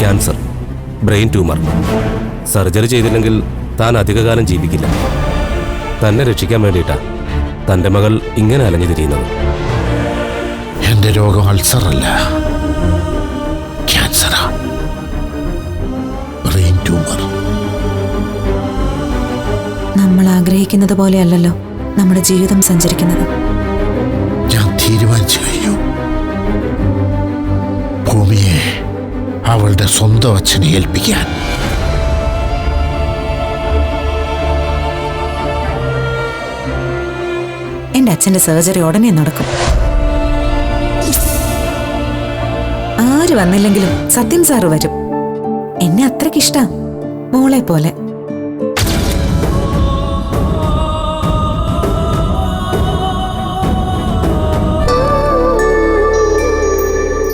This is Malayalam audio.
Cancer, brain tumour. സർജറി ചെയ്തില്ലെങ്കിൽ താൻ അധികകാലം ജീവിക്കില്ല. തന്നെ രക്ഷിക്കാൻ വേണ്ടിയിട്ടാ തൻ്റെ മകൾ ഇങ്ങനെ അലഞ്ഞു തിരിയുന്നത്. എന്റെ രോഗം അൾസറല്ല, ക്യാൻസറാ, ബ്രെയിൻ ട്യൂമർ. നമ്മൾ ആഗ്രഹിക്കുന്നത് പോലെയല്ലല്ലോ നമ്മുടെ ജീവിതം സഞ്ചരിക്കുന്നത്. ഞാൻ തീരുമാനിച്ചു കഴിഞ്ഞു. ഭൂമിയെ അവളുടെ സ്വന്തം അച്ഛനെ ഏൽപ്പിക്കാൻ. എന്റെ അച്ഛന്റെ സർജറി ഉടനെ നടക്കും. ആര് വന്നില്ലെങ്കിലും സത്യൻ സാറ് വരും. എന്നെ അത്രയ്ക്കിഷ്ടാ, മോളെ പോലെ.